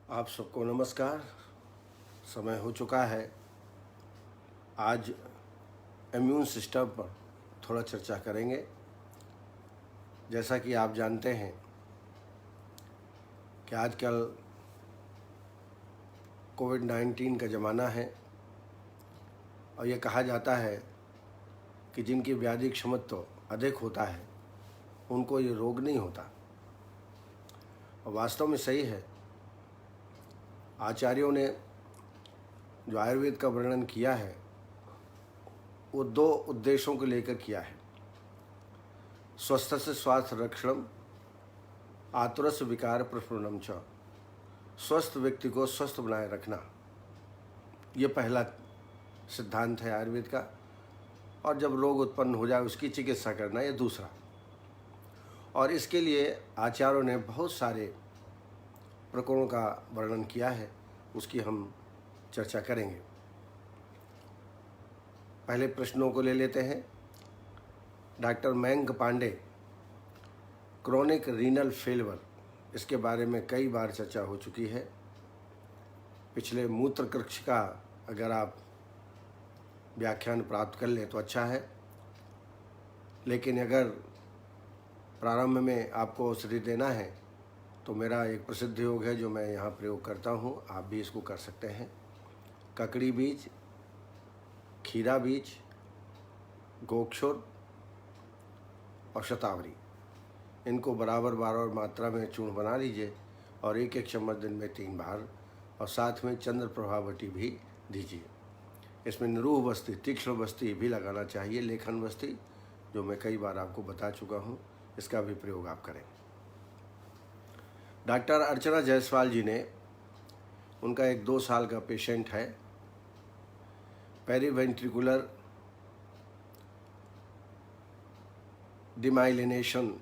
आप सबको नमस्कार। समय हो चुका है। आज इम्यून सिस्टम पर थोड़ा चर्चा करेंगे। जैसा कि आप जानते हैं कि आजकल कोविड-19 का ज़माना है और ये कहा जाता है कि जिनकी व्याधि क्षमता अधिक होता है उनको ये रोग नहीं होता। और वास्तव में सही है। आचार्यों ने जो आयुर्वेद का वर्णन किया है वो दो उद्देश्यों को लेकर किया है। स्वस्थ से स्वास्थ्य रक्षणम, आतुरस्य विकार प्रशमनम च। स्वस्थ व्यक्ति को स्वस्थ बनाए रखना, ये पहला सिद्धांत है आयुर्वेद का। और जब रोग उत्पन्न हो जाए उसकी चिकित्सा करना, ये दूसरा। और इसके लिए आचार्यों ने बहुत सारे प्रकरणों का वर्णन किया है, उसकी हम चर्चा करेंगे। पहले प्रश्नों को ले लेते हैं। Doctor Mayank Pandey, chronic renal failure, इसके बारे में कई बार चर्चा हो चुकी है। पिछले मूत्र कक्ष का अगर आप व्याख्यान प्राप्त कर लें तो अच्छा है, लेकिन अगर प्रारंभ में आपको औषधि देना है तो मेरा एक प्रसिद्ध योग है जो मैं यहाँ प्रयोग करता हूँ, आप भी इसको कर सकते हैं। ककड़ी बीज, खीरा बीज, गोक्षुर और शतावरी, इनको बराबर मात्रा में चूर्ण बना लीजिए और एक एक चम्मच दिन में 3 बार, और साथ में चंद्र प्रभावटी भी दीजिए। इसमें निरूह बस्ती, तीक्ष्ण बस्ती भी लगाना चाहिए, लेखन बस्ती, जो मैं कई बार आपको बता चुका हूँ, इसका भी प्रयोग आप करें। डॉक्टर अर्चना जायसवाल जी ने, उनका एक 2 साल का पेशेंट है, पेरीवेंट्रिकुलर डिमाइलिनेशन,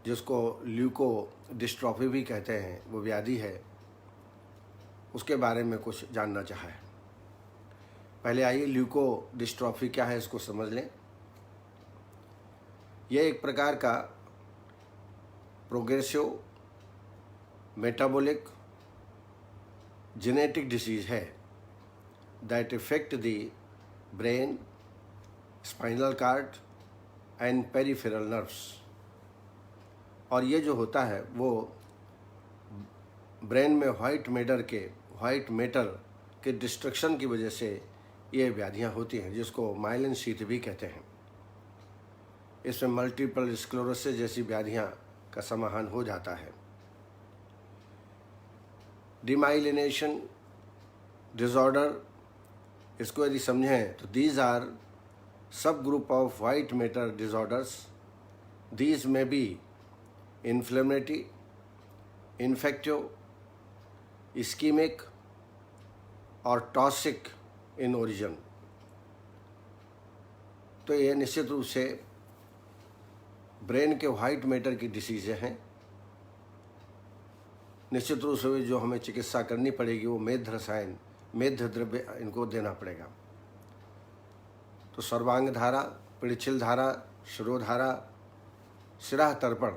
जिसको ल्यूको डिस्ट्रॉफी भी कहते हैं, वो व्याधि है, उसके बारे में कुछ जानना चाहा है। पहले आइए ल्यूको डिस्ट्रॉफी क्या है इसको समझ लें। यह एक प्रकार का प्रोग्रेसिव मेटाबॉलिक जेनेटिक डिसीज है that effect the brain, spinal cord and peripheral nerves. और ये जो होता है वो ब्रेन में व्हाइट मेटर के डिस्ट्रक्शन की वजह से ये व्याधियाँ होती हैं, जिसको माइलिन शीथ भी कहते हैं। इसमें मल्टीपल स्क्लेरोसिस जैसी व्याधियाँ का समाधान हो जाता है। डिमाइलिनेशन डिसऑर्डर, इसको यदि समझें तो दीज आर सब group of white matter disorders. These में बी इन्फ्लेमेटरी, इन्फेक्टिव, इस्कीमिक और टॉक्सिक इन ओरिजिन। तो ये निश्चित रूप से ब्रेन के वाइट मैटर की डिसीज़ें हैं। निश्चित रूप से जो हमें चिकित्सा करनी पड़ेगी वो मेध रसायन, मेध द्रव्य इनको देना पड़ेगा। तो सर्वांग धारा, पिड़चिल धारा, शिरोधारा, शिरा तर्पण,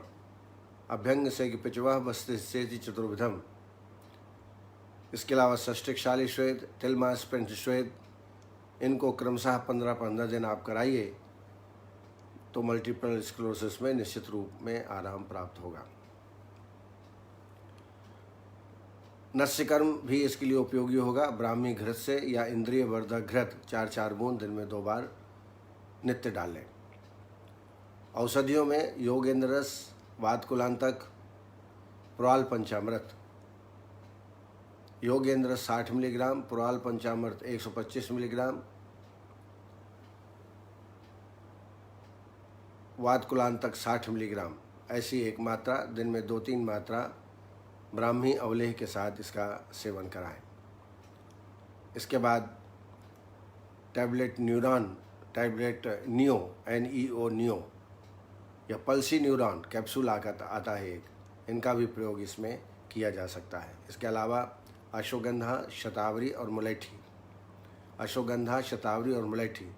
अभ्यंग से पिचवह बस्ते से चतुर्विधम। इसके अलावा षष्टिकशाली श्वेत, तिलमास पेंट श्वेत, इनको क्रमशः 15-15 दिन आप कराइए तो मल्टीपल स्क्लेरोसिस में निश्चित रूप में आराम प्राप्त होगा। नस्यकर्म भी इसके लिए उपयोगी होगा। ब्राह्मी घृत से या इंद्रिय वर्धक घृत 4-4 बूंद दिन में 2 बार नित्य डालें। औषधियों में योगेंद्र रस, वातकुलांतक, पुराल पंचामृत। योगेंद्र 60 मिलीग्राम, पुराल पंचामृत 125 मिलीग्राम, वातकुलांतक 60 मिलीग्राम, ऐसी एक मात्रा दिन में 2-3 मात्रा ब्राह्मी अवलेह के साथ इसका सेवन कराएं। इसके बाद टैबलेट नियो, NEO नियो, या पल्सी न्यूरॉन कैप्सूल आता है एक, इनका भी प्रयोग इसमें किया जा सकता है। इसके अलावा अश्वगंधा, शतावरी और मुलैठी, अश्वगंधा, शतावरी और मुलैठी,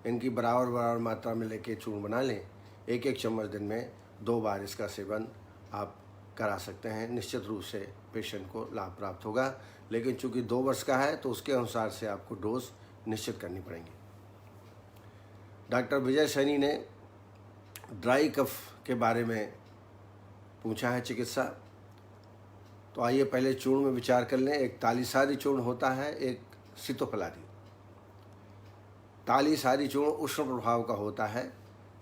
इनकी बराबर मात्रा में लेके चूर्ण बना लें। 1-1 चम्मच दिन में 2 बार इसका सेवन आप करा सकते हैं। निश्चित रूप से पेशेंट को लाभ प्राप्त होगा, लेकिन चूंकि 2 वर्ष का है तो उसके अनुसार से आपको डोज निश्चित करनी पड़ेंगी। डॉक्टर विजय सैनी ने ड्राई कफ के बारे में पूछा है चिकित्सा। तो आइए पहले चूर्ण में विचार कर लें। एक तालीसारी चूर्ण होता है, एक सितोफलादी। तालीसारी चूर्ण उष्ण प्रभाव का होता है,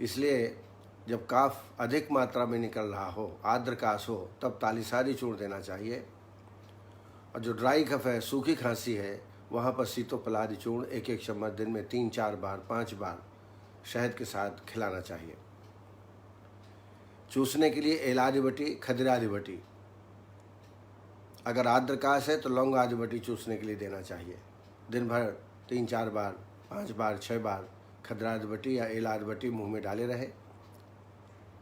इसलिए जब काफ अधिक मात्रा में निकल रहा हो, आर्द्र काश हो, तब तालीसारी चूर्ण देना चाहिए। और जो ड्राई कफ है, सूखी खांसी है, वहाँ पर सितोफलादी चूर्ण 1-1 चम्मच दिन में 3-4 बार 5 बार शहद के साथ खिलाना चाहिए। चूसने के लिए एलादिबटी, खदिरादिबटी। अगर आर्द्रकाश है तो लौंग आदिबटी चूसने के लिए देना चाहिए। दिन भर 3-4 बार 5 बार 6 बार खदिरादिबटी या एलादिबटी मुंह में डाले रहे।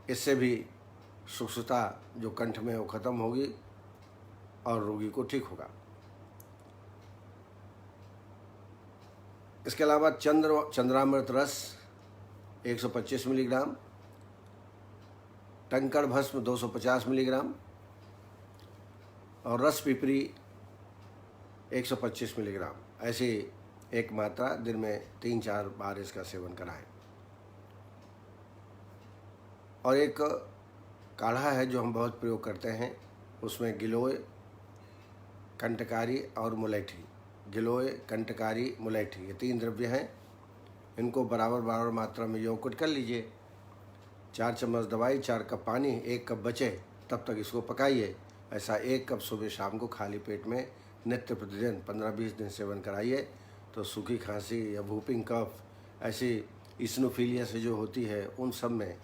इससे भी शुष्कता जो कंठ में वो खत्म होगी और रोगी को ठीक होगा। इसके अलावा चंद्रामृत रस 125 मिलीग्राम, टंकड़ भस्म 250 मिलीग्राम और रस पिपरी 125 मिलीग्राम, ऐसी एक मात्रा दिन में 3-4 बार इसका सेवन कराएं। और एक काढ़ा है जो हम बहुत प्रयोग करते हैं, उसमें गिलोय, कंटकारी और मुलैठी। गिलोय, कंटकारी, मुलैठी, ये 3 द्रव्य हैं। इनको बराबर मात्रा में योगकुट कर लीजिए। 4 चम्मच दवाई, 4 कप पानी, 1 कप बचे तब तक इसको पकाइए। ऐसा 1 कप सुबह शाम को खाली पेट में नित्य प्रतिदिन 15-20 दिन सेवन कराइए तो सूखी खांसी या वूपिंग कफ, ऐसी इस्नोफीलिया से जो होती है, उन सब में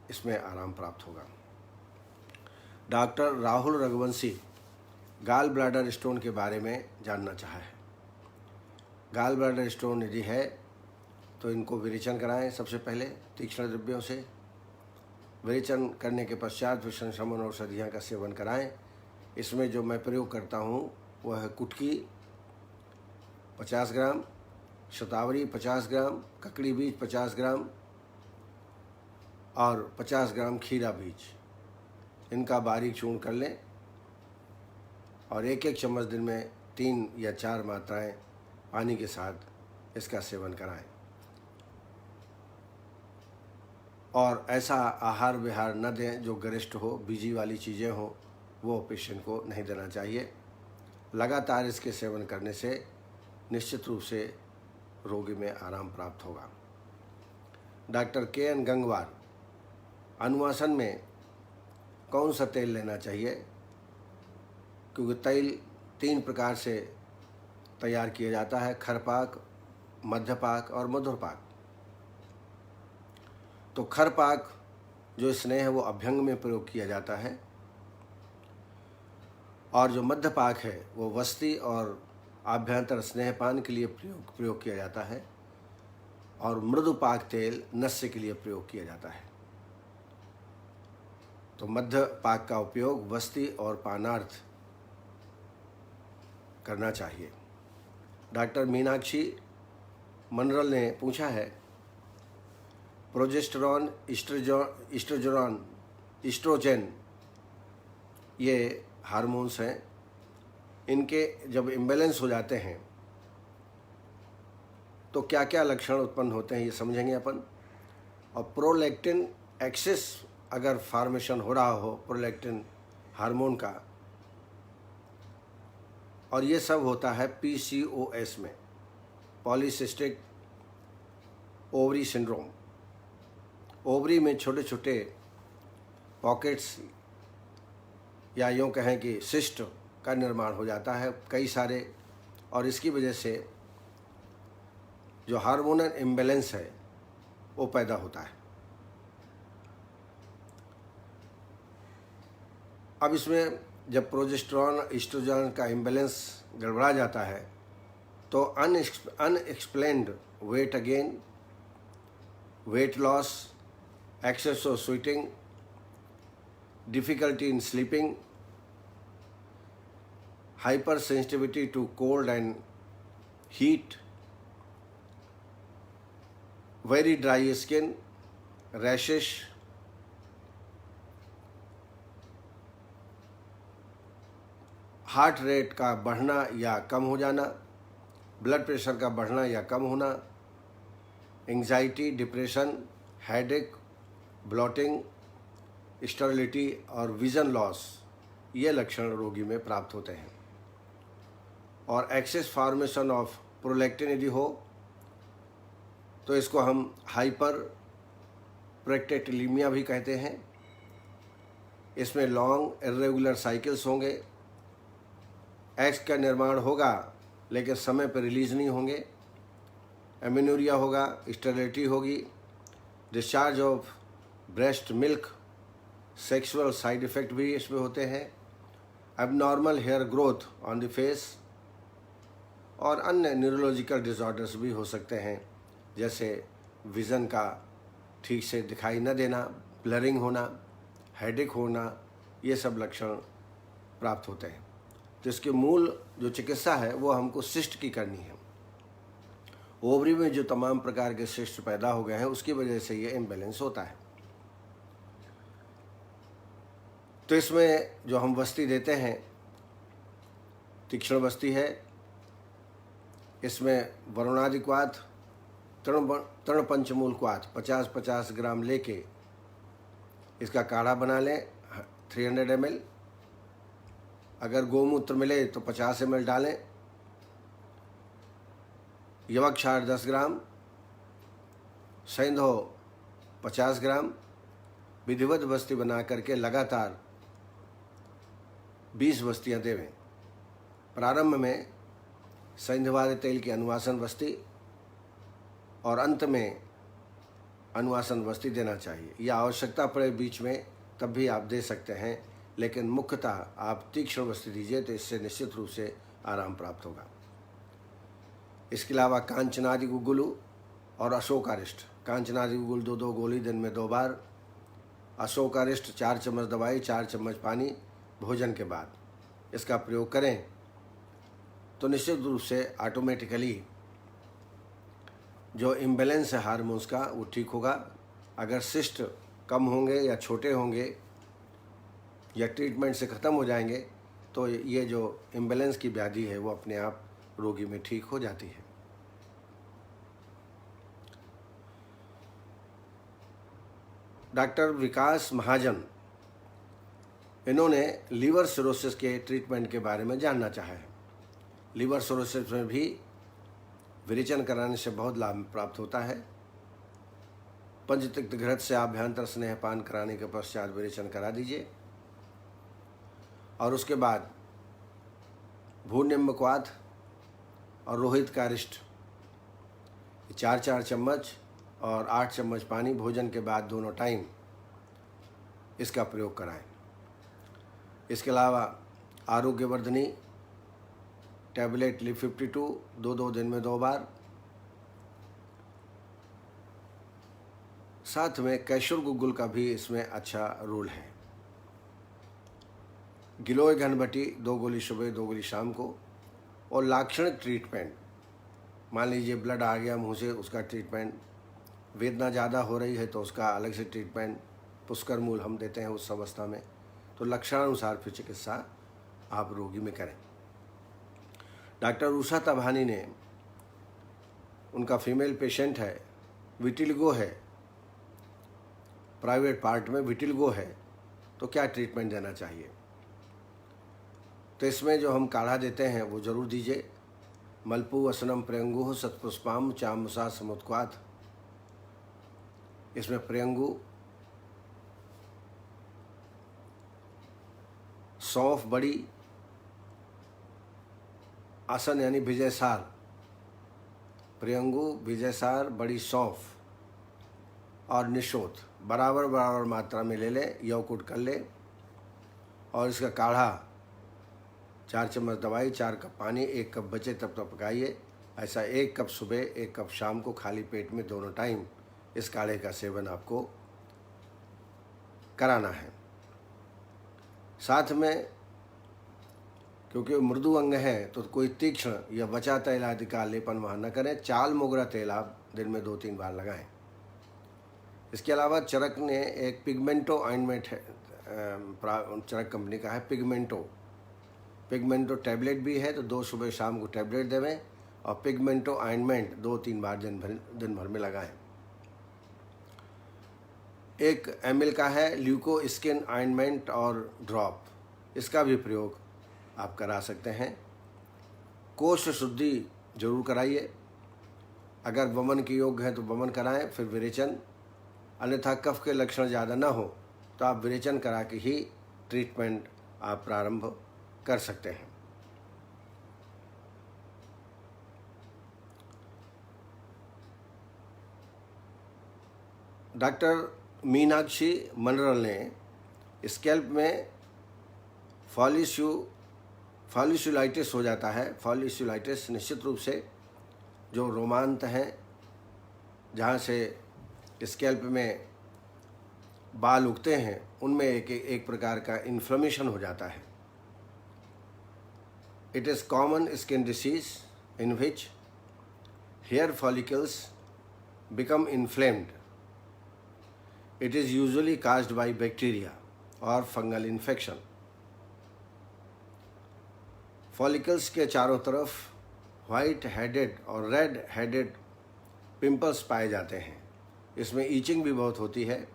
इसमें आराम प्राप्त होगा। Doctor Rahul Raghuvanshi gall bladder stone के बारे में जानना चाहा है। गाल ब्लैडर स्टोन यदि है तो इनको विरेचन कराएं सबसे पहले तीक्ष्ण द्रव्यों से। विरेचन करने के पश्चात विषम शमन औषधियाँ का सेवन कराएं। इसमें जो मैं प्रयोग करता हूँ वह है कुटकी 50 ग्राम, शतावरी 50 ग्राम, ककड़ी बीज 50 ग्राम और 50 ग्राम खीरा बीज। इनका बारीक चूर्ण कर लें और 1-1 चम्मच दिन में 3 या 4 मात्राएं पानी के साथ इसका सेवन कराएं। और ऐसा आहार विहार न दें जो गरिष्ठ हो, बीजी वाली चीज़ें हो, वो पेशेंट को नहीं देना चाहिए। लगातार इसके सेवन करने से निश्चित रूप से रोगी में आराम प्राप्त होगा। डॉक्टर KN गंगवार अनुवासन में कौन सा तेल लेना चाहिए, क्योंकि तेल 3 प्रकार से तैयार किया जाता है, खरपाक, मध्यपाक और मधुरपाक। तो खरपाक जो स्नेह है वो अभ्यंग में प्रयोग किया जाता है और जो मध्यपाक है वो वस्ती और आभ्यंतर स्नेहपान के लिए प्रयोग किया जाता है और मृदुपाक तेल नस्य के लिए प्रयोग किया जाता है। तो मध्य पाक का उपयोग वस्ती और पानार्थ करना चाहिए। डॉक्टर मीनाक्षी मनरल ने पूछा है, प्रोजेस्टेरॉन, इस्ट्रोजन ये हार्मोन्स हैं, इनके जब इम्बैलेंस हो जाते हैं तो क्या क्या लक्षण उत्पन्न होते हैं ये समझेंगे अपन। और प्रोलैक्टिन एक्सेस अगर फॉर्मेशन हो रहा हो प्रोलैक्टिन हार्मोन का, और ये सब होता है PCOS में, पॉलीसिस्टिक ओवरी सिंड्रोम। ओवरी में छोटे छोटे पॉकेट्स या यूँ कहें कि सिस्ट का निर्माण हो जाता है कई सारे, और इसकी वजह से जो हार्मोनल इम्बैलेंस है वो पैदा होता है। अब इसमें जब प्रोजेस्टेरॉन एस्ट्रोजन का इम्बैलेंस गड़बड़ा जाता है तो unexplained weight gain, weight loss, excess of sweating, difficulty in sleeping, hypersensitivity to cold and heat, very dry skin, rashes, heart rate का बढ़ना या कम हो जाना, ब्लड प्रेशर का बढ़ना या कम होना, anxiety, depression, headache, blotting, sterility और विज़न लॉस, ये लक्षण रोगी में प्राप्त होते हैं। और एक्सेस फॉर्मेशन ऑफ प्रोलैक्टिन यदि हो तो इसको हम हाइपर प्रोलैक्टिनिमिया भी कहते हैं। इसमें लॉन्ग इर्रेगुलर साइकिल्स होंगे, एग्स का निर्माण होगा लेकिन समय पर रिलीज नहीं होंगे, एमेनोरिया होगा, स्टेरिलिटी होगी, discharge of breast milk, sexual side effect भी इसमें होते हैं, abnormal hair growth on the face और अन्य न्यूरोलॉजिकल डिसऑर्डर्स भी हो सकते हैं, जैसे विज़न का ठीक से दिखाई न देना, ब्लरिंग होना, हेडेक होना, ये सब लक्षण प्राप्त होते हैं। तो इसके मूल जो चिकित्सा है वो हमको सिस्ट की करनी है। ओवरी में जो तमाम प्रकार के सिस्ट पैदा हो गए हैं उसकी वजह से ये इम्बैलेंस होता है। तो इसमें जो हम वस्ती देते हैं तीक्ष्ण वस्ती है। इसमें वरुणादिक्वाथ, तृण पंचमूलक्वाथ 50-50 ग्राम लेके इसका काढ़ा बना लें 300 ml। अगर गोमूत्र मिले तो 50 ml डालें। यवक क्षार 10 ग्राम, सैंधव 50 ग्राम, विधिवत बस्ती बना करके लगातार 20 बस्तियाँ देवें। प्रारंभ में सैंधवादी तेल की अनुवासन बस्ती और अंत में अनुवासन बस्ती देना चाहिए, या आवश्यकता पड़े बीच में तब भी आप दे सकते हैं, लेकिन मुख्यतः आप तीक्ष्ण बस्ती दीजिए तो इससे निश्चित रूप से आराम प्राप्त होगा। इसके अलावा कांचनादि गुगुलू और अशोकारिष्ट। कांचनादि गुगुल 2-2 गोली दिन में 2 बार, अशोकारिष्ट 4 चम्मच दवाई 4 चम्मच पानी भोजन के बाद इसका प्रयोग करें तो निश्चित रूप से ऑटोमेटिकली जो इम्बैलेंस है हार्मोन्स का वो ठीक होगा। अगर सिस्ट कम होंगे या छोटे होंगे या ट्रीटमेंट से ख़त्म हो जाएंगे तो ये जो इम्बैलेंस की व्याधि है वो अपने आप रोगी में ठीक हो जाती है। डॉक्टर विकास महाजन, इन्होंने लीवर सिरोसिस के ट्रीटमेंट के बारे में जानना चाहा है। लीवर सिरोसिस में भी विरेचन कराने से बहुत लाभ प्राप्त होता है। पंचतिक्त घृत से आभ्यंतर स्नेहपान कराने के पश्चात विरेचन करा दीजिए और उसके बाद भूनिम्बक्वाथ और रोहित कारिष्ट 4-4 चम्मच और 8 चम्मच पानी भोजन के बाद दोनों टाइम इसका प्रयोग कराएं। इसके अलावा आरोग्यवर्धनी टैबलेट लिव 52 2-2 दिन में 2 बार, साथ में कैशोर गुग्गुल का भी इसमें अच्छा रोल है। गिलोय घनबटी 2 गोली सुबह 2 गोली शाम को। और लाक्षणिक ट्रीटमेंट, मान लीजिए ब्लड आ गया मुंह से, उसका ट्रीटमेंट, वेदना ज़्यादा हो रही है तो उसका अलग से ट्रीटमेंट, पुष्कर मूल हम देते हैं उस अवस्था में। तो लक्षणानुसार फिर चिकित्सा आप रोगी में करें। डॉक्टर उषा तभानी ने, उनका फीमेल पेशेंट है, विटिलिगो है, प्राइवेट पार्ट में विटिलिगो है, तो क्या ट्रीटमेंट देना चाहिए। तो इसमें जो हम काढ़ा देते हैं वो ज़रूर दीजिए। मलपू वसनम प्रियंगु सतपुष्पाम चामुसा समुत्क्वाथ। इसमें प्रियंगु, सौंफ बड़ी, आसन यानी विजयसार, प्रियंगु, विजयसार, बड़ी सौंफ और निशोथ बराबर बराबर मात्रा में ले लें, यवकुट कर लें और इसका काढ़ा 4 चम्मच दवाई 4 कप पानी 1 कप बचे तब तक पकाइए। ऐसा 1 कप सुबह 1 कप शाम को खाली पेट में दोनों टाइम इस काढ़े का सेवन आपको कराना है। साथ में क्योंकि मृदु अंग है तो कोई तीक्ष्ण या वचा तेल आदि का लेपन वहाँ न करें। चाल मोगरा तेल आप दिन में 2-3 बार लगाएं। इसके अलावा चरक ने एक पिगमेंटो ऑइंटमेंट है, चरक कंपनी का है पिगमेंटो, पिगमेंटो टैबलेट भी है तो 2 सुबह शाम को टैबलेट देवें, और पिगमेंटो ऑइंटमेंट 2-3 बार दिन भर में लगाएं। 1 ml का है ल्यूको स्किन ऑइंटमेंट और ड्रॉप, इसका भी प्रयोग आप करा सकते हैं। कोष्ठ शुद्धि जरूर कराइए, अगर वमन के योग्य है तो वमन कराएं, फिर विरेचन, अन्यथा कफ के लक्षण ज़्यादा ना हो तो आप विरेचन करा के ही ट्रीटमेंट आप प्रारंभ कर सकते हैं। डॉक्टर मीनाक्षी मनरल ने स्कैल्प में फॉलिक्युलाइटिस हो जाता है। फॉलिक्युलाइटिस निश्चित रूप से जो रोमांत हैं, जहाँ से स्कैल्प में बाल उगते हैं, उनमें एक प्रकार का इन्फ्लेमेशन हो जाता है। It is common skin disease in which hair follicles become inflamed. It is usually caused by bacteria or fungal infection. Follicles के चारों तरफ वाइट हेडेड और रेड हेडेड पिंपल्स पाए जाते हैं। इसमें ईचिंग भी बहुत होती है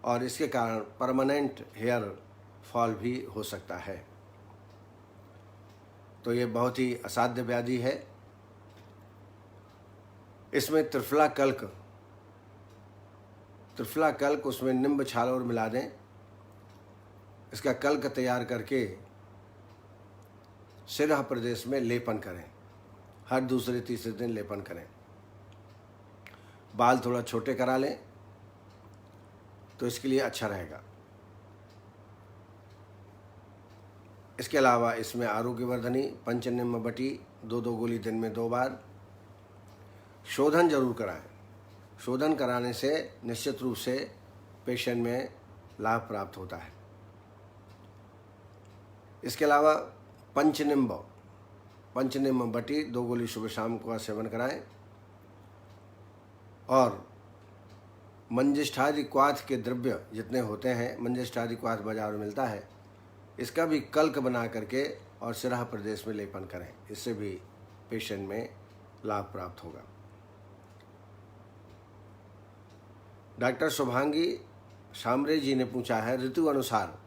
और इसके कारण परमानेंट हेयर फॉल भी हो सकता है। तो ये बहुत ही असाध्य व्याधि है। इसमें त्रिफला कल्क उसमें निम्ब छाल और मिला दें। इसका कल्क तैयार करके सिरहा प्रदेश में लेपन करें, हर दूसरे तीसरे दिन लेपन करें। बाल थोड़ा छोटे करा लें तो इसके लिए अच्छा रहेगा। इसके अलावा इसमें आरोग्यवर्धनी पंचनिम्न बटी 2-2 गोली दिन में 2 बार। शोधन जरूर कराएं। शोधन कराने से निश्चित रूप से पेशेंट में लाभ प्राप्त होता है। इसके अलावा पंचनिम्न बटी 2 गोली सुबह शाम का सेवन कराएं, और मंजिष्ठादि क्वाथ के द्रव्य जितने होते हैं, मंजिष्ठादि क्वाथ बाजार में मिलता है, इसका भी कल्क बना करके और सिरहा प्रदेश में लेपन करें। इससे भी पेशेंट में लाभ प्राप्त होगा। डॉक्टर शुभांगी शामरे जी ने पूछा है ऋतु अनुसार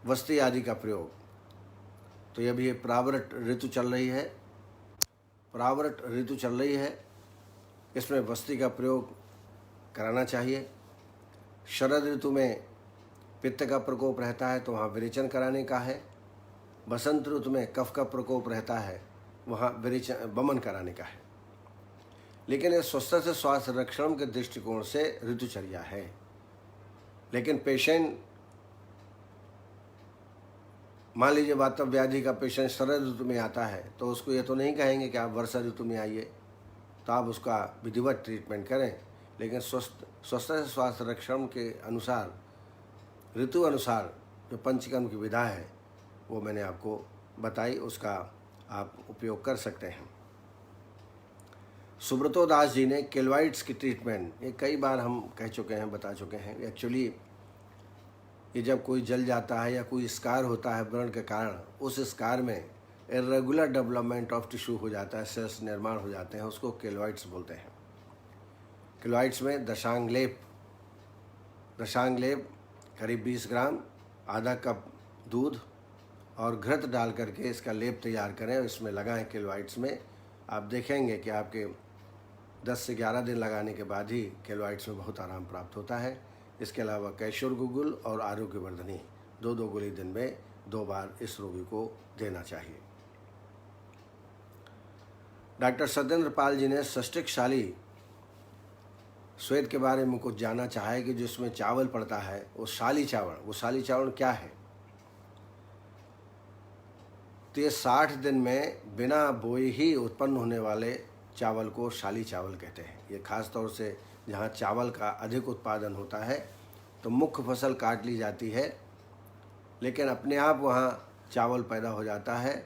वस्ती आदि का प्रयोग। तो ये भी प्रावरट ऋतु चल रही है, इसमें वस्ती का प्रयोग कराना चाहिए। शरद ऋतु में पित्त का प्रकोप रहता है तो वहाँ विरेचन कराने का है। बसंत ऋतु में कफ का प्रकोप रहता है, वहाँ वमन कराने का है। लेकिन ये स्वस्थ से स्वास्थ्य रक्षण के दृष्टिकोण से ऋतुचर्या है। लेकिन पेशेंट, मान लीजिए वातव व्याधि का पेशेंट शरद ऋतु में आता है तो उसको ये तो नहीं कहेंगे कि आप वर्षा ऋतु में आइए, तो आप उसका विधिवत ट्रीटमेंट करें। लेकिन स्वस्थ से स्वास्थ्य रक्षण के अनुसार ऋतु अनुसार जो पंचकर्म की विधा है वो मैंने आपको बताई, उसका आप उपयोग कर सकते हैं। सुब्रतो दास जी ने केलवाइट्स की ट्रीटमेंट, ये कई बार हम कह चुके हैं, बता चुके हैं। एक्चुअली ये जब कोई जल जाता है या कोई स्कार होता है व्रण के कारण, उस स्कार में इरेगुलर डेवलपमेंट ऑफ टिश्यू हो जाता है, सेल्स निर्माण हो जाते हैं, उसको केलवाइट्स बोलते हैं। केलवाइट्स में दशांग लेप करीब 20 ग्राम, आधा कप दूध और घृत डाल करके इसका लेप तैयार करें और इसमें लगाएं केलवाइट्स में। आप देखेंगे कि आपके 10 से 11 दिन लगाने के बाद ही केलवाइट्स में बहुत आराम प्राप्त होता है। इसके अलावा कैशोर गुगुल और आरोग्यवर्धनी 2-2 गोली दिन में 2 बार इस रोगी को देना चाहिए। डॉक्टर सत्येंद्र पाल जी ने सष्टिकशाली श्वेत के बारे में कुछ जानना चाहा है कि जिसमें चावल पड़ता है वो शाली चावल क्या है। तो ये 60 दिन में बिना बोए ही उत्पन्न होने वाले चावल को शाली चावल कहते हैं। ये खास तौर से जहाँ चावल का अधिक उत्पादन होता है तो मुख्य फसल काट ली जाती है, लेकिन अपने आप वहाँ चावल पैदा हो जाता है,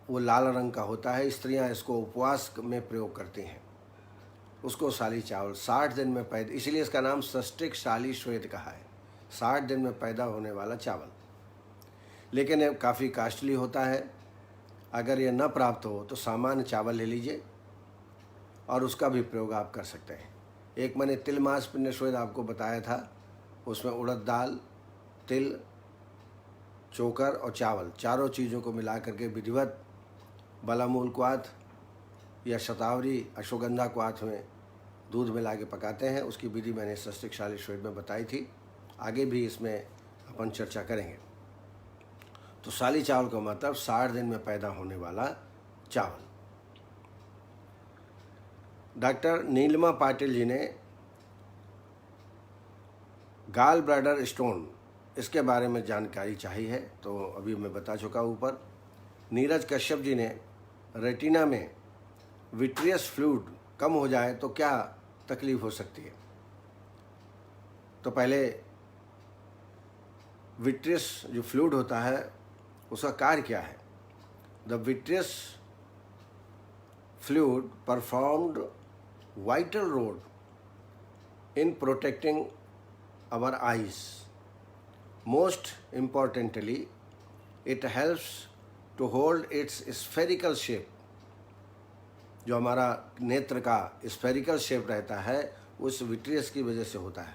वो लाल रंग का होता है। स्त्रियाँ इसको उपवास में प्रयोग करती हैं, उसको शाली चावल 60 दिन में पैदा, इसलिए इसका नाम सष्टिक शाली श्वेत कहा है, 60 दिन में पैदा होने वाला चावल। लेकिन ये काफ़ी कास्टली होता है। अगर ये न प्राप्त हो तो सामान्य चावल ले लीजिए और उसका भी प्रयोग आप कर सकते हैं। एक मैंने तिल मांस पिण्ड श्वेत आपको बताया था, उसमें उड़द दाल, तिल, चोकर और चावल चारों चीज़ों को मिला करके विधिवत बलामूल क्वाथ या शतावरी अश्वगंधा क्वाथ में दूध मिला के पकाते हैं। उसकी विधि मैंने सस्तिकशाली श्वेत में बताई थी, आगे भी इसमें अपन चर्चा करेंगे। तो साली चावल का मतलब 60 दिन में पैदा होने वाला चावल। डॉक्टर नीलिमा पाटिल जी ने गाल ब्लैडर स्टोन, इसके बारे में जानकारी चाहिए है, तो अभी मैं बता चुका ऊपर। नीरज कश्यप जी ने रेटिना में विट्रियस फ्लूइड कम हो जाए तो क्या तकलीफ हो सकती है। तो पहले विट्रियस जो फ्लूइड होता है उसका कार्य क्या है। The vitreous fluid performed vital role in protecting our eyes. Most importantly, it helps to hold its spherical shape. जो हमारा नेत्र का स्फेरिकल शेप रहता है उस विट्रियस की वजह से होता है।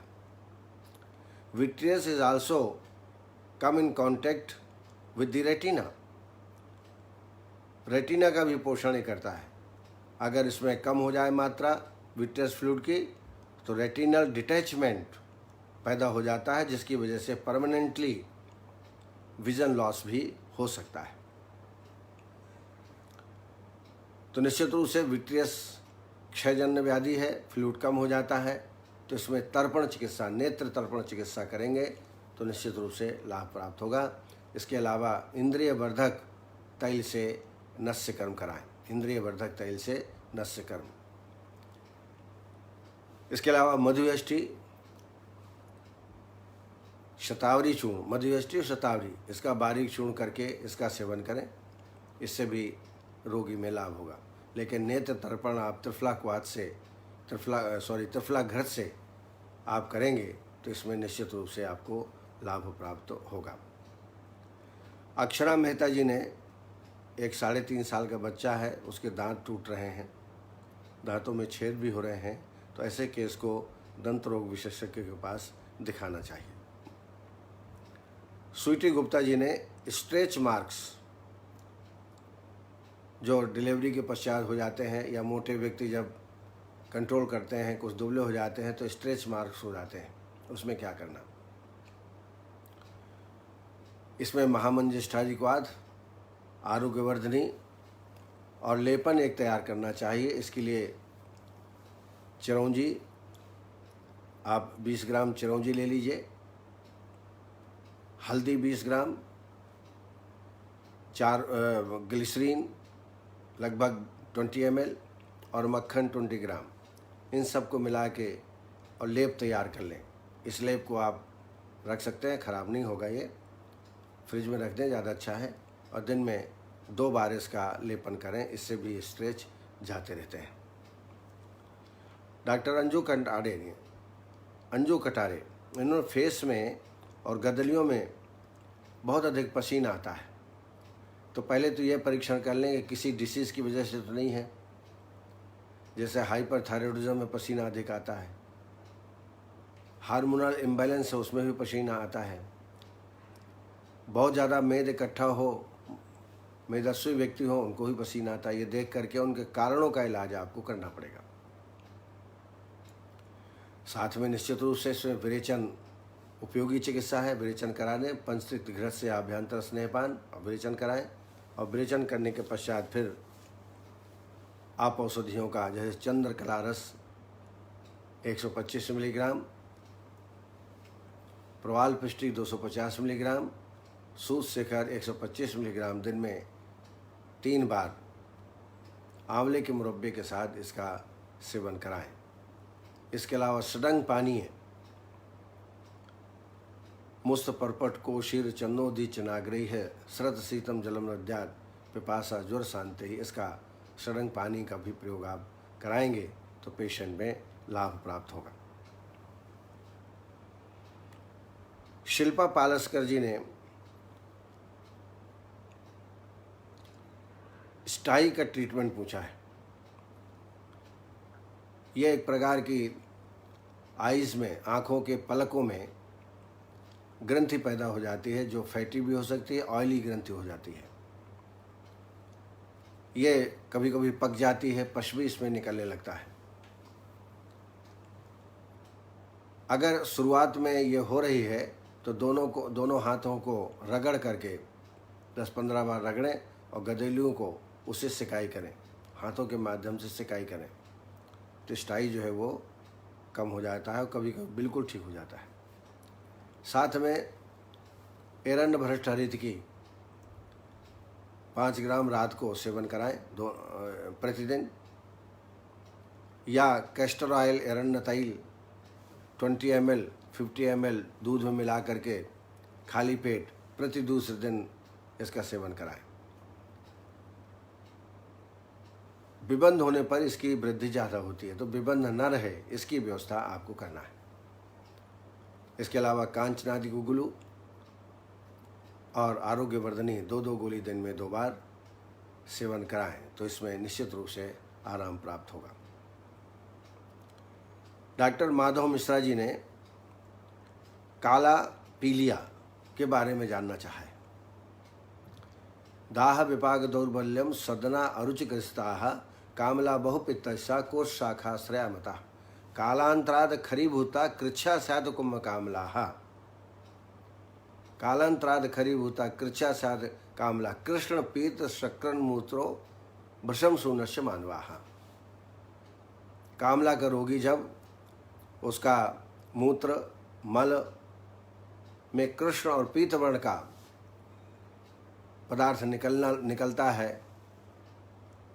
Vitreous is also come in contact with the retina. Retina का भी पोषण ही करता है। अगर इसमें कम हो जाए मात्रा विट्रियस फ्लूइड की तो रेटिनल डिटैचमेंट पैदा हो जाता है, जिसकी वजह से परमानेंटली विजन लॉस भी हो सकता है। तो निश्चित रूप से विट्रियस क्षयजन्य व्याधि है, फ्लूइड कम हो जाता है, तो इसमें तर्पण चिकित्सा, नेत्र तर्पण चिकित्सा करेंगे तो निश्चित रूप से लाभ प्राप्त होगा। इसके अलावा इंद्रिय वर्धक तैल से नस्य कर्म कराएं, इंद्रिय वर्धक तैल से नस्य कर्म। इसके अलावा मधुयष्टि, शतावरी चूर्ण, मधुयष्टि और शतावरी, इसका बारीक चूर्ण करके इसका सेवन करें, इससे भी रोगी में लाभ होगा। लेकिन नेत्र तर्पण आप त्रिफला से त्रिफला घृत से आप करेंगे तो इसमें निश्चित रूप से आपको लाभ प्राप्त होगा। अक्षरा मेहता जी ने एक 3.5 साल का बच्चा है, उसके दांत टूट रहे हैं, दांतों में छेद भी हो रहे हैं, तो ऐसे केस को दंत रोग विशेषज्ञ के पास दिखाना चाहिए। स्वीटी गुप्ता जी ने स्ट्रेच मार्क्स, जो डिलीवरी के पश्चात हो जाते हैं या मोटे व्यक्ति जब कंट्रोल करते हैं, कुछ दुबले हो जाते हैं तो स्ट्रेच मार्क्स हो जाते हैं, उसमें क्या करना। इसमें महामंजिष्ठादि क्वाथ, आरोग्यवर्धनी और लेपन एक तैयार करना चाहिए। इसके लिए चिरौंजी, आप 20 ग्राम चिरौंजी ले लीजिए, हल्दी 20 ग्राम, 4 ग्लिसरीन लगभग 20 ml और मक्खन 20 ग्राम, इन सब को मिला के और लेप तैयार कर लें। इस लेप को आप रख सकते हैं, ख़राब नहीं होगा, ये फ्रिज में रख दें, ज़्यादा अच्छा है। और दिन में 2 बार इसका लेपन करें, इससे भी स्ट्रेच जाते रहते हैं। डॉक्टर अंजू कटारे, इन्होंने फेस में और गदलियों में बहुत अधिक पसीना आता है, तो पहले तो ये परीक्षण कर लें कि किसी डिसीज़ की वजह से तो नहीं है। जैसे हाइपरथायरॉयडिज्म में पसीना अधिक आता है, हार्मोनल इम्बैलेंस है उसमें भी पसीना आता है, बहुत ज़्यादा मेद इकट्ठा हो, मेदस्वी व्यक्ति हो, उनको भी पसीना आता है। ये देख करके उनके कारणों का इलाज आपको करना पड़ेगा। साथ में निश्चित रूप से इसमें विरेचन उपयोगी चिकित्सा है, विरेचन करा दें। पंचतिक्त घृत से आभ्यंतर स्नेहपान और विरेचन कराएं, और विरेचन करने के पश्चात फिर आप औषधियों का, जैसे चंद्रकला रस 125 मिलीग्राम, प्रवाल पृष्टि 250 मिलीग्राम, सूत शिखर 125 मिलीग्राम दिन में 3 बार आंवले के मुरब्बे के साथ इसका सेवन कराएं। इसके अलावा सडंग पानी है, मुस्त परपट कोशीर चन्नोदी चनाग्रही है, श्रद्ध शीतम जलम नद्यात पिपासा ज्वर शांति ही, इसका सडंग पानी का भी प्रयोग आप कराएंगे तो पेशेंट में लाभ प्राप्त होगा। शिल्पा पालस्कर जी ने स्टाई का ट्रीटमेंट पूछा है। यह एक प्रकार की आइज़ में, आँखों के पलकों में ग्रंथि पैदा हो जाती है, जो फैटी भी हो सकती है, ऑयली ग्रंथि हो जाती है। ये कभी कभी पक जाती है, पश भी इसमें निकलने लगता है। अगर शुरुआत में ये हो रही है तो दोनों हाथों को रगड़ करके 10-15 बार रगड़ें और गदेलियों को उससे सिकाई करें, हाथों के माध्यम से सिकाई करें, तो स्टाई जो है वो कम हो जाता है और कभी कभी बिल्कुल ठीक हो जाता है। साथ में एरंड भ्रष्ट हरित की 5 ग्राम रात को सेवन कराएं प्रतिदिन, या कैस्टर ऑयल एरंड तैल 20 ml 50 ml दूध में मिला करके खाली पेट प्रति दूसरे दिन इसका सेवन कराएं। विबंध होने पर इसकी वृद्धि ज़्यादा होती है, तो विबंध न रहे इसकी व्यवस्था आपको करना है। इसके अलावा कांचनादि गुगुलू और आरोग्यवर्धनी 2-2 गोली दिन में 2 बार सेवन कराएं, तो इसमें निश्चित रूप से आराम प्राप्त होगा। डॉक्टर माधव मिश्रा जी ने काला पीलिया के बारे में जानना चाहा है। दाह विपाक दौर्बल्यम सदना अरुचिग्रस्ताः कामला बहुपित्तस्या कोष शाखा श्रयामता कालांतराद खरीभूता कृच्छा स्यात् कुंभ कामलाः। कालांतराद खरीभूता कृच्छा स्यात् कामला कृष्ण पीत शक्रन मूत्रो भृशम शूनस्य मानवाः। कामला का रोगी जब उसका मूत्र मल में कृष्ण और पीत वर्ण का पदार्थ निकलता है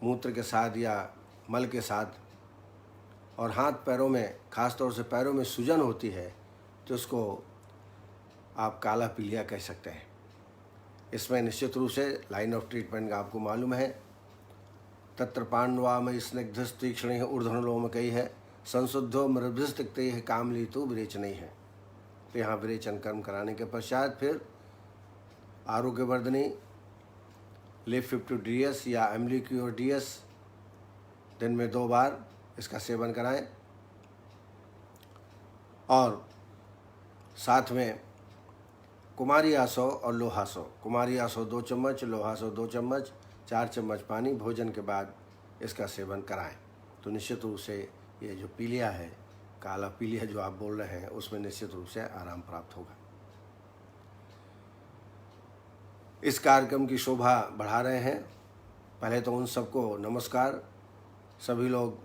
मूत्र के साथ या मल के साथ, और हाथ पैरों में, खासतौर से पैरों में सूजन होती है, तो उसको आप काला पीलिया कह सकते हैं। इसमें निश्चित रूप से लाइन ऑफ ट्रीटमेंट का आपको मालूम है। तत्र पाण्वामय स्निग्धस्तीक्ष्ण ऊर्ध्वलोम कही है, संशुद्धो मृदुस्तिक्ते है कामली तो विरेचन ही है। तो यहाँ विरेचन कर्म कराने के पश्चात फिर आरोग्यवर्धनी लिव 50 DS या एम्लिक्योर DS दिन में 2 बार इसका सेवन कराएं, और साथ में कुमारी आसो और लोहासो, कुमारी आसो 2 चम्मच, लोहासो 2 चम्मच, 4 चम्मच पानी भोजन के बाद इसका सेवन कराएं, तो निश्चित रूप से ये जो पीलिया है, काला पीलिया जो आप बोल रहे हैं, उसमें निश्चित रूप से आराम प्राप्त होगा। इस कार्यक्रम की शोभा बढ़ा रहे हैं। पहले तो उन सबको नमस्कार। सभी लोग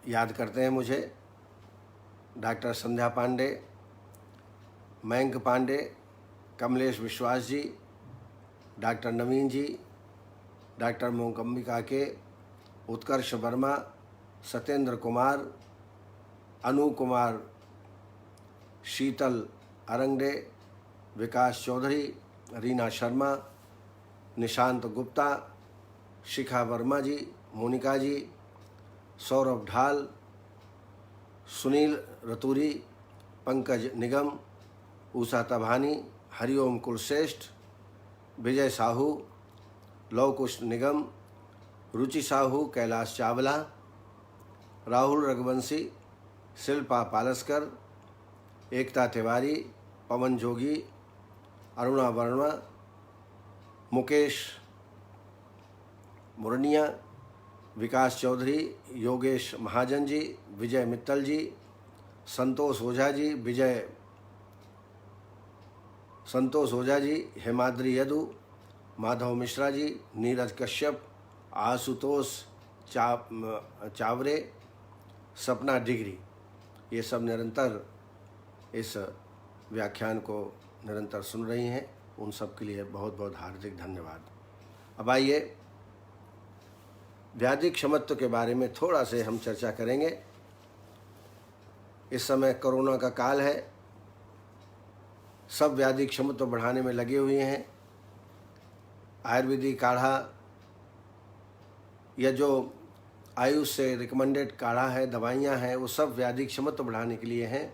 याद करते हैं मुझे, डॉक्टर संध्या पांडे, मयंक पांडे, कमलेश विश्वास जी, डॉक्टर नवीन जी, डॉक्टर मोकम्बिका के, उत्कर्ष वर्मा, सत्येंद्र कुमार, अनु कुमार, शीतल अरंगडे, विकास चौधरी, रीना शर्मा, निशांत गुप्ता, शिखा वर्मा जी, मोनिका जी, सौरभ ढाल, सुनील रतूरी, पंकज निगम, उषा तभानी, हरिओम कुलश्रेष्ठ, विजय साहू, लवकुश निगम, रुचि साहू, कैलाश चावला, राहुल रघुवंशी, शिल्पा पालस्कर, एकता तिवारी, पवन जोगी, अरुणा वर्मा, मुकेश मुरनिया, विकास चौधरी, योगेश महाजन जी, विजय मित्तल जी, संतोष ओझा जी, हेमाद्री यदु, माधव मिश्रा जी, नीरज कश्यप, आशुतोष चावरे, सपना डिग्री, ये सब निरंतर इस व्याख्यान को निरंतर सुन रही हैं। उन सब के लिए बहुत बहुत हार्दिक धन्यवाद। अब आइए व्याधि क्षमत्व के बारे में थोड़ा से हम चर्चा करेंगे। इस समय कोरोना का काल है, सब व्याधि क्षमत्व बढ़ाने में लगे हुए हैं। आयुर्वेदिक काढ़ा या जो आयुष से रिकमेंडेड काढ़ा है, दवाइयाँ हैं, वो सब व्याधि क्षमत्व बढ़ाने के लिए हैं।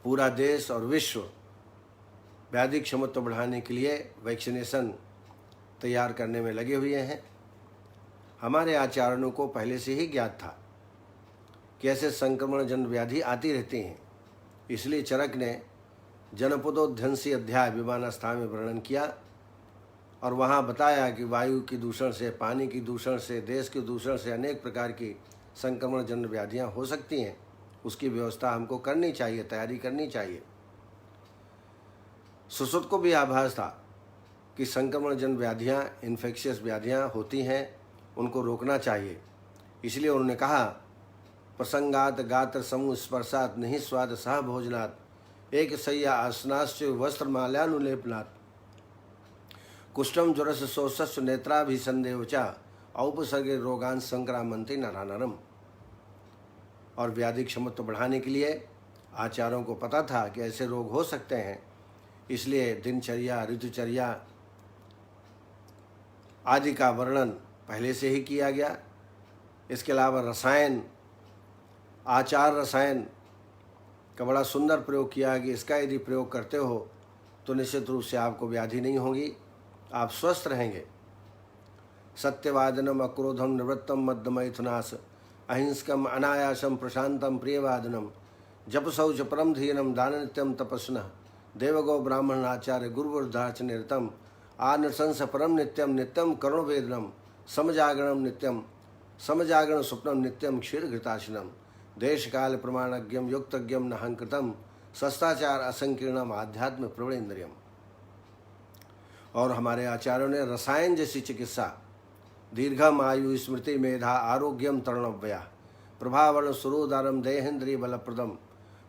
पूरा देश और विश्व व्याधि क्षमत्व बढ़ाने के लिए वैक्सीनेशन तैयार करने में लगे हुए हैं। हमारे आचार्यों को पहले से ही ज्ञात था कि ऐसे संक्रमण जन व्याधि आती रहती हैं। इसलिए चरक ने जनपदोध्वंसी अध्याय विमानास्था में वर्णन किया और वहाँ बताया कि वायु की दूषण से, पानी की दूषण से, देश के दूषण से अनेक प्रकार की संक्रमण जन व्याधियाँ हो सकती हैं। उसकी व्यवस्था हमको करनी चाहिए, तैयारी करनी चाहिए। सुश्रुत को भी आभास था कि संक्रमण जन व्याधियाँ, इन्फेक्शियस व्याधियाँ होती हैं, उनको रोकना चाहिए। इसलिए उन्होंने कहा, प्रसंगात गात्र समूह स्पर्शात नहीं स्वाद सह भोजनात् एक सय्या आसनाश्च वस्त्र माल्यानुलेपनात् कुष्ठम ज्वरस शोषस्व नेत्राभिसंदेव च औपसर्गे रोगान संक्रामंति नरानरम। और व्याधि क्षमत्व बढ़ाने के लिए आचार्यों को पता था कि ऐसे रोग हो सकते हैं। इसलिए दिनचर्या, ऋतुचर्या आदि का वर्णन पहले से ही किया गया। इसके अलावा रसायन, आचार रसायन का बड़ा सुंदर प्रयोग किया कि इसका यदि प्रयोग करते हो तो निश्चित रूप से आपको व्याधि नहीं होगी, आप स्वस्थ रहेंगे। सत्यवादनम अक्रोधम निवृत्तम मद्दमैथुनास अहिंसकम अनायासम प्रशांतम प्रियवादनम जप शौच परम धीनम दान नित्यम तपस्विनः देवगो ब्राह्मण आचार्य गुरुवृद्धाच निरतम आनशंस परम नित्यम नित्यम करुण वेदनम समजागरणम नित्यम समजागरण स्वप्नम नित्यम क्षीर घृताशनम देश काल प्रमाणज्ञम युक्तज्ञम नहंकृतम सस्ताचार असंकीर्णम आध्यात्म प्रवणेन्द्रियम। और हमारे आचार्यों ने रसायन जैसी चिकित्सा, दीर्घम आयु स्मृति मेधा आरोग्यम तरुणव्या प्रभावर्ण सुरोदारम देहेन्द्रिय बलप्रदम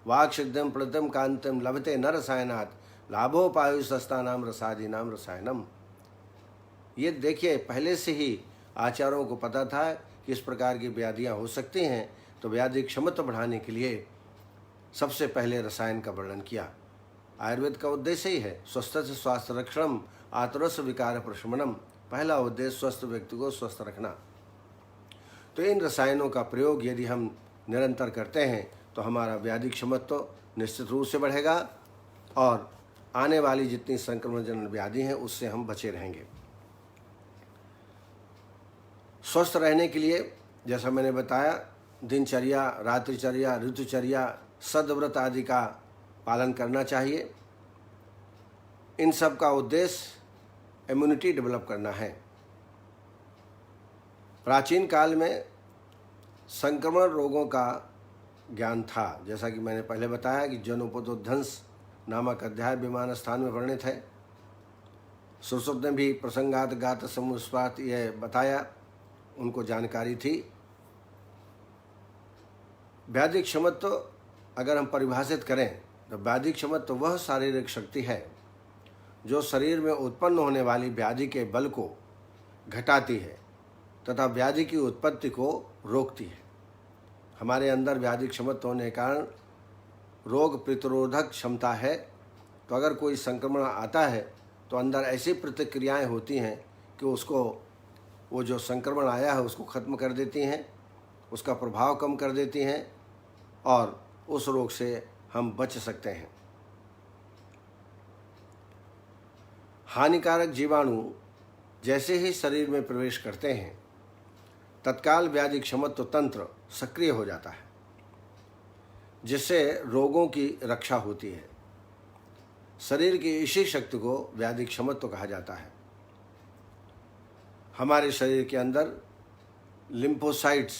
वाक्सिद्धम प्रदम कांतम लभते न रसायनात् लाभोपायु सस्ता नाम रसादी नाम रसायनम। ये देखिए, पहले से ही आचार्यों को पता था कि इस प्रकार की व्याधियाँ हो सकती हैं, तो व्याधि क्षमता बढ़ाने के लिए सबसे पहले रसायन का वर्णन किया। आयुर्वेद का उद्देश्य ही है स्वस्थ से स्वास्थ्य रक्षणम आतुरस विकार प्रशमनम। पहला उद्देश्य स्वस्थ व्यक्ति को स्वस्थ रखना। तो इन रसायनों का प्रयोग यदि हम निरंतर करते हैं तो हमारा व्याधि क्षमत्व निश्चित रूप से बढ़ेगा और आने वाली जितनी संक्रमणजन्य व्याधि हैं उससे हम बचे रहेंगे। स्वस्थ रहने के लिए जैसा मैंने बताया, दिनचर्या, रात्रिचर्या, ऋतुचर्या, सदव्रत आदि का पालन करना चाहिए। इन सब का उद्देश्य इम्यूनिटी डेवलप करना है। प्राचीन काल में संक्रमण रोगों का ज्ञान था, जैसा कि मैंने पहले बताया कि जनोपदोध्वंस नामक अध्याय विमान स्थान में वर्णित है। सुश्रुत ने भी प्रसंगात गात समुस्पात यह बताया, उनको जानकारी थी। व्याधि क्षमत्व अगर हम परिभाषित करें तो व्याधि क्षमत्व वह शारीरिक शक्ति है जो शरीर में उत्पन्न होने वाली व्याधि के बल को घटाती है तथा व्याधि की उत्पत्ति को रोकती है। हमारे अंदर व्याधि क्षमत्व होने के कारण रोग प्रतिरोधक क्षमता है, तो अगर कोई संक्रमण आता है तो अंदर ऐसी प्रतिक्रियाएं होती हैं कि उसको, वो जो संक्रमण आया है उसको ख़त्म कर देती हैं, उसका प्रभाव कम कर देती हैं और उस रोग से हम बच सकते हैं। हानिकारक जीवाणु जैसे ही शरीर में प्रवेश करते हैं तत्काल व्याधि क्षमत्व तंत्र सक्रिय हो जाता है, जिससे रोगों की रक्षा होती है। शरीर की इसी शक्ति को व्याधि क्षमत्व कहा जाता है। हमारे शरीर के अंदर लिम्फोसाइट्स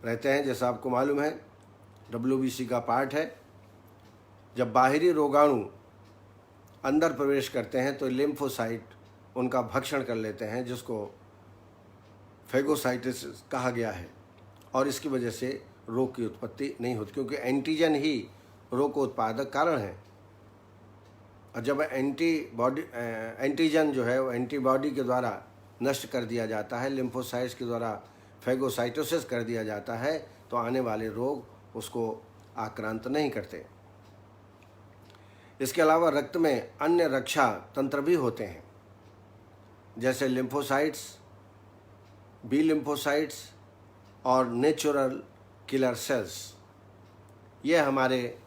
रहते हैं, जैसा आपको मालूम है, WBC का पार्ट है। जब बाहरी रोगाणु अंदर प्रवेश करते हैं तो लिम्फोसाइट उनका भक्षण कर लेते हैं, जिसको फेगोसाइटिस कहा गया है, और इसकी वजह से रोग की उत्पत्ति नहीं होती, क्योंकि एंटीजन ही रोग को उत्पादक कारण है। और जब एंटीजन जो है वो एंटीबॉडी के द्वारा नष्ट कर दिया जाता है, लिम्फोसाइट्स के द्वारा फेगोसाइटोसिस कर दिया जाता है, तो आने वाले रोग उसको आक्रांत नहीं करते। इसके अलावा रक्त में अन्य रक्षा तंत्र भी होते हैं, जैसे लिम्फोसाइट्स, बी लिम्फोसाइट्स और नेचुरल किलर सेल्स। ये हमारे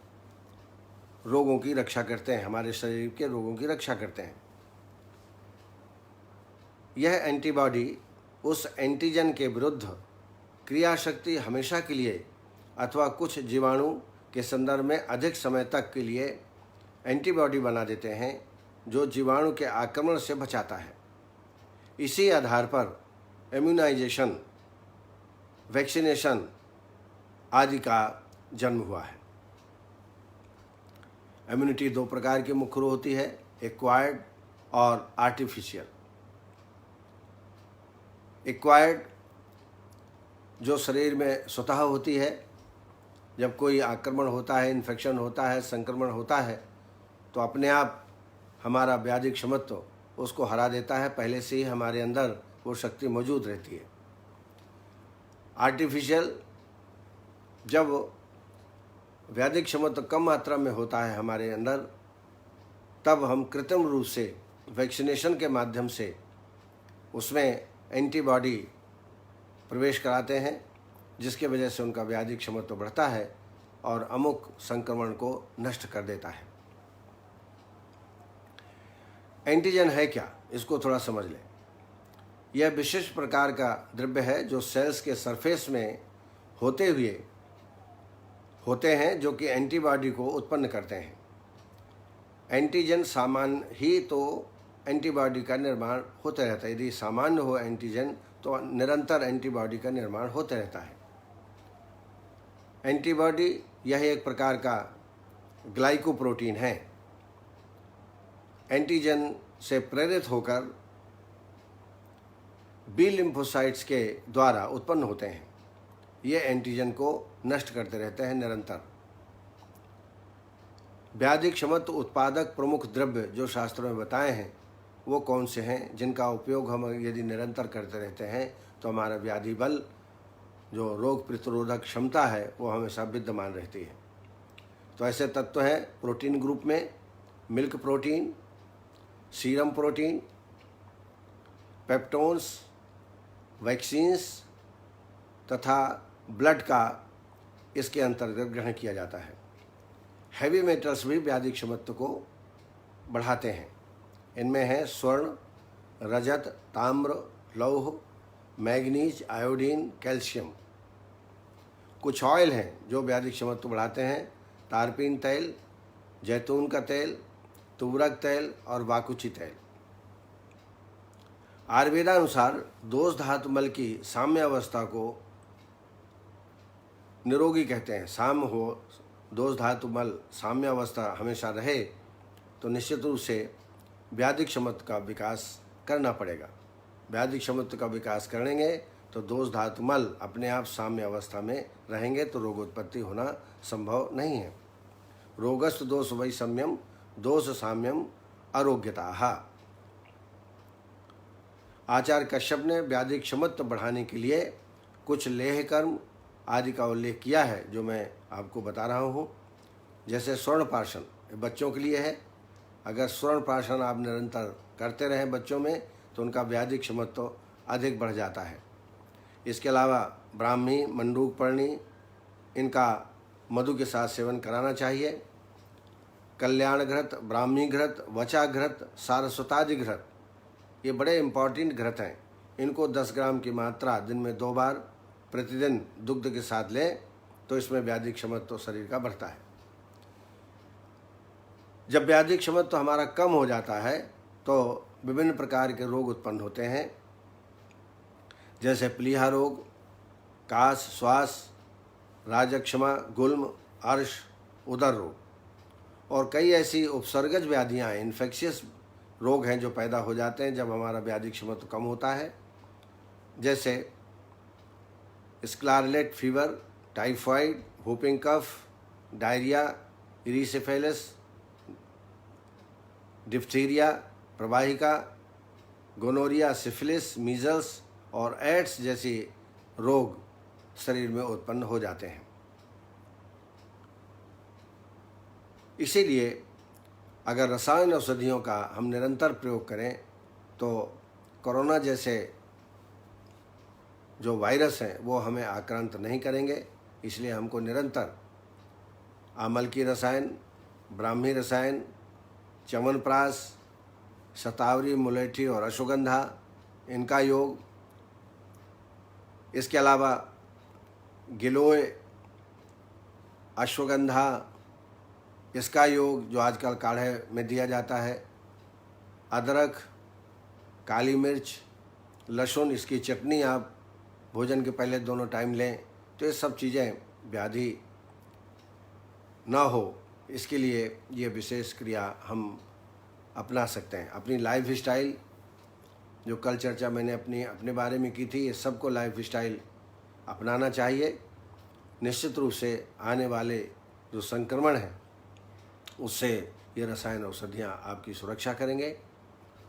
रोगों की रक्षा करते हैं, हमारे शरीर के रोगों की रक्षा करते हैं। यह एंटीबॉडी उस एंटीजन के विरुद्ध क्रिया शक्ति हमेशा के लिए अथवा कुछ जीवाणु के संदर्भ में अधिक समय तक के लिए एंटीबॉडी बना देते हैं जो जीवाणु के आक्रमण से बचाता है। इसी आधार पर इम्यूनाइजेशन, वैक्सीनेशन आदि का जन्म हुआ है। इम्यूनिटी दो प्रकार की मुख्य होती है, एक्वायर्ड और आर्टिफिशियल। एक्वायर्ड जो शरीर में स्वतः होती है, जब कोई आक्रमण होता है, इन्फेक्शन होता है, संक्रमण होता है तो अपने आप हमारा व्याधि क्षमत्व उसको हरा देता है, पहले से ही हमारे अंदर वो शक्ति मौजूद रहती है। आर्टिफिशियल, जब व्याधि क्षमत्व कम मात्रा में होता है हमारे अंदर, तब हम कृत्रिम रूप से वैक्सीनेशन के माध्यम से उसमें एंटीबॉडी प्रवेश कराते हैं, जिसके वजह से उनका व्याधि क्षमत्व बढ़ता है और अमुक संक्रमण को नष्ट कर देता है। एंटीजन है क्या, इसको थोड़ा समझ लें। यह विशेष प्रकार का द्रव्य है जो सेल्स के सरफेस में होते हैं जो कि एंटीबॉडी को उत्पन्न करते हैं। एंटीजन सामान्य ही तो एंटीबॉडी का निर्माण होते रहता है। यदि सामान्य हो एंटीजन तो निरंतर एंटीबॉडी का निर्माण होते रहता है। एंटीबॉडी यह एक प्रकार का ग्लाइकोप्रोटीन है। एंटीजन से प्रेरित होकर बी लिम्फोसाइट्स के द्वारा उत्पन्न होते हैं। ये एंटीजन को नष्ट करते रहते हैं निरंतर। व्याधि क्षमत्व उत्पादक प्रमुख द्रव्य जो शास्त्रों में बताए हैं वो कौन से हैं, जिनका उपयोग हम यदि निरंतर करते रहते हैं तो हमारा व्याधि बल, जो रोग प्रतिरोधक क्षमता है, वो हमेशा विद्यमान रहती है। तो ऐसे तत्व हैं प्रोटीन ग्रुप में milk protein, serum protein, peptones, vaccines तथा ब्लड का इसके अंतर्गत ग्रहण किया जाता है। हैवी मेटल्स भी व्याधि क्षमत्व को बढ़ाते हैं। इनमें है स्वर्ण, रजत, ताम्र, लौह, मैग्नीज, आयोडीन, कैल्शियम। कुछ ऑयल हैं जो व्याधि क्षमत्व बढ़ाते हैं, तारपीन तेल, जैतून का तेल, तुवरक तेल और वाकुची तेल। आयुर्वेदानुसार दोष धातु मल की साम्य अवस्था को निरोगी कहते हैं। साम्य हो, दोष धातु मल साम्य अवस्था हमेशा रहे तो निश्चित रूप से व्याधि क्षमत्व का विकास करना पड़ेगा। व्याधि क्षमत्व का विकास करेंगे तो दोष धातु मल अपने आप साम्य अवस्था में रहेंगे तो रोगोत्पत्ति होना संभव नहीं है। रोगस्थ दोष वैषम्यम दोष साम्यम आरोग्यता। आचार्य कश्यप ने व्याधि क्षमत्व बढ़ाने के लिए कुछ लेह कर्म आदि का उल्लेख किया है जो मैं आपको बता रहा हूँ। जैसे स्वर्ण प्राशन बच्चों के लिए है। अगर स्वर्ण प्राशन आप निरंतर करते रहें बच्चों में तो उनका व्याधि क्षमत्व अधिक बढ़ जाता है। इसके अलावा ब्राह्मी, मंडूक पर्णी, इनका मधु के साथ सेवन कराना चाहिए। कल्याण घृत, ब्राह्मी घृत, वचा घृत, सारस्वतादि घृत, ये बड़े इम्पॉर्टेंट घृत हैं। इनको 10 ग्राम की मात्रा दिन में 2 बार प्रतिदिन दुग्ध के साथ लें तो इसमें व्याधि क्षमत्व शरीर का बढ़ता है। जब व्याधि क्षमत्व हमारा कम हो जाता है तो विभिन्न प्रकार के रोग उत्पन्न होते हैं, जैसे प्लीहा रोग, कास, श्वास, राजक्षमा, गुल्म, अर्श, उदर रोग और कई ऐसी उपसर्गज व्याधियाँ, इन्फेक्शियस रोग हैं जो पैदा हो जाते हैं जब हमारा व्याधि क्षमत्व कम होता है। जैसे scarlet fever, typhoid, whooping cough, diarrhoea, erysipelas, diphtheria, प्रवाहिका, गोनोरिया, सिफिलिस, मीजल्स और एड्स जैसे रोग शरीर में उत्पन्न हो जाते हैं। इसीलिए अगर रसायन औषधियों का हम निरंतर प्रयोग करें तो कोरोना जैसे जो वायरस हैं वो हमें आक्रांत नहीं करेंगे। इसलिए हमको निरंतर आमल की रसायन, ब्राह्मी रसायन, च्यवनप्राश, शतावरी, मुलेठी और अश्वगंधा इनका योग, इसके अलावा गिलोय, अश्वगंधा, इसका योग जो आजकल काढ़े में दिया जाता है, अदरक, काली मिर्च, लहसुन, इसकी चटनी आप भोजन के पहले दोनों टाइम लें तो ये सब चीज़ें व्याधि ना हो, इसके लिए ये विशेष क्रिया हम अपना सकते हैं। अपनी लाइफ स्टाइल, जो कल चर्चा मैंने अपने बारे में की थी, ये सबको लाइफ स्टाइल अपनाना चाहिए। निश्चित रूप से आने वाले जो संक्रमण है उससे ये रसायन औषधियाँ आपकी सुरक्षा करेंगे।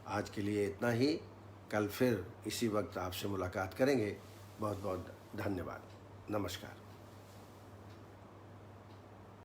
आज के लिए इतना ही, कल फिर इसी वक्त आपसे मुलाकात करेंगे। बहुत बहुत धन्यवाद। नमस्कार।